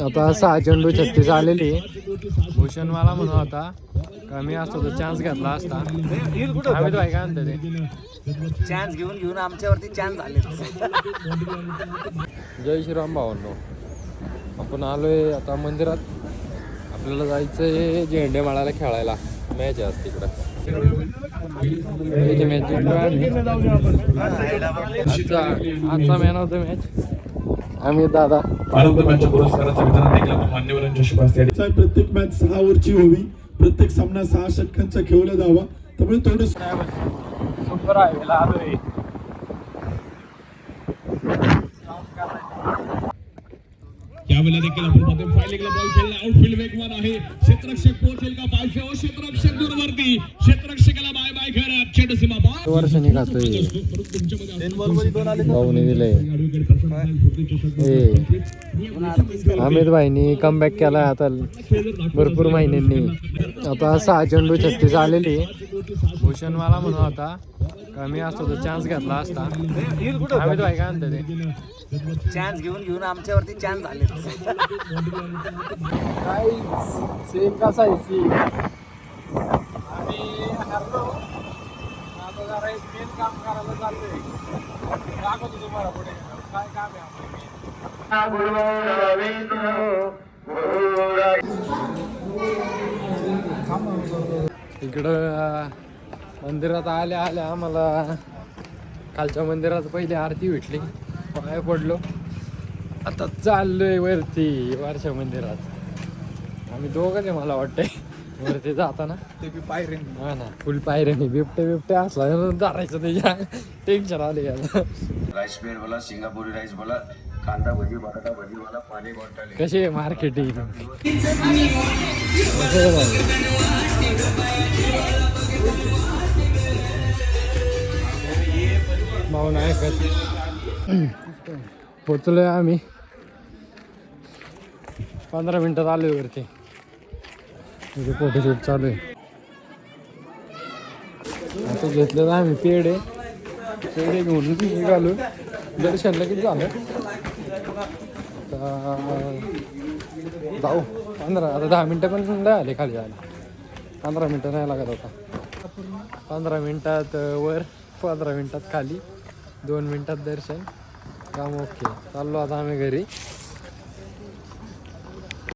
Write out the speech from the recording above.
आता 6 चेंडू 36 आलेली. भूषण मला म्हणून होता का मी असतो तर चान्स घेतला असता. आम्ही तो काय म्हणतो ते चान्स घेऊन आमच्यावरती चान्स झाले. जय श्रीराम भावांनो, आपण आलोय आता मंदिरात. आपल्याला जायचंय झेंडे माळाला खेळायला. मॅच आहे आज तिकडं. आजचा मॅन ऑफ द मॅच आम्ही दादा. पुरस्काराचं वितरण देखील आपण मान्यवरांच्या शुभ हस्ते. प्रत्येक मॅच 6 ओव्हरची होवी. प्रत्येक सामना 6 षटकांचा खेळला जावा. त्यामुळे थोडं सुपर हायवेला आलोय. यावेळेला देखील आपण पाहतो फायलिंगला बॉल खेळला. आउटफील्ड वेगवान आहे. क्षेत्ररक्षक पोहोचेल का पाय ठेव. क्षेत्ररक्षक दूरवरती. क्षेत्ररक्षकाला बाय बाय कर. चेंडू सीमा बॉल वर्षांनी खातोय. भाऊने दिलंय. अमित भाईनी कमबॅक केला आता भरपूर महिन्यांनी. आता 6 चेंडू 36 आलेली. भूषण मला म्हणून होता का मी असतो तर चान्स घेतला असता. आम्ही तो काय म्हणतो ते चान्स घेऊन आमच्यावरती चान्स झाले. सेम कसा आहे आणि हरलो. आता जरा एक मेन काम करायला चाललंय. दाखवतो तुम्हाला पुढे काय काम आहे इकडं. मंदिरात आल्या आम्हाला खालच्या मंदिरात पहिली आरती भेटली. पाय पडलो. आता चाललोय वरती वरच्या मंदिरात. आम्ही दोघंच आहे मला वाटतंय वरती जाताना. ते बी पायरे. हा ना, फुल पायऱ्याने बिबटे असला धरायचं त्याच्या. टेन्शन आले याला. राईस प्लेट बोला, सिंगापुरी राईस बोला, कांदा भजी, बटाटा भजी बोला, पाणी बॉटल. कशी आहे मार्केटिंग. भावना ऐकत पोचलोय आम्ही. 15 मिनिटात आलोय वरती. इथे फोटोशूट चालू आहे. आता घेतलं आम्ही पेढे घेऊन निघालो. दर्शनला किती झालं जाऊ. 10 मिनटं पण नाही आले खाली जायला. 15 मिनटं नाही लागत होता. 15 मिनटात वर, 15 मिनटात खाली, 2 मिनटात दर्शन. काम ओके. चाललो आता आम्ही घरी.